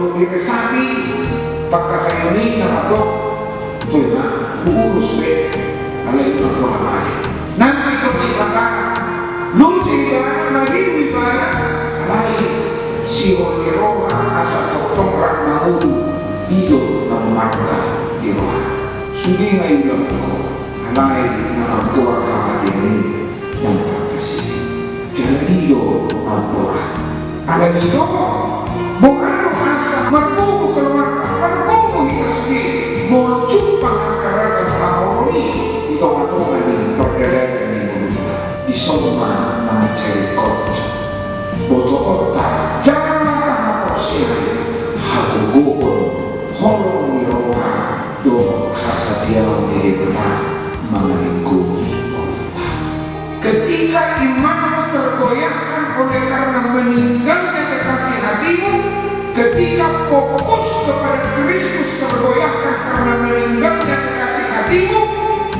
Menurut dikesapi pagkakayonin na matok, ito na, buurus pe, alay ito ang kuhamari. Nandito si Kaka, luci ba, magiwi ba, alay, si Honiroa asa toktong rakmaulu, ido ng marga diwa. Sudi ngayon lang ko, alay na magkuha kamatinin ng pagkasihin. Jalanido ang pura. Alanido, bukan asa magbubo keluarga, magbubo hikasuki, mencupang akaraga pangoroni, ito matungan ni pergerakan ni Buddha. Isoma ng cerikot. Boto otak, jangan hapusnya, hatuguon, holong niroha, do hasadiaw ni Buddha, mengalingkuhi otak. Ketika imanmu tergoyahkan oleh karena meninggalnya kekasih hatimu, ketika fokus kepada Kristus tergoyahkan karena meninggalnya kekasih hatimu,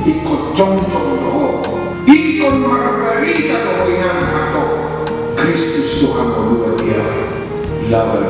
ikut congcong doh, ikut margarita doh yang atau Kristus Tuhan kedua dia, lawan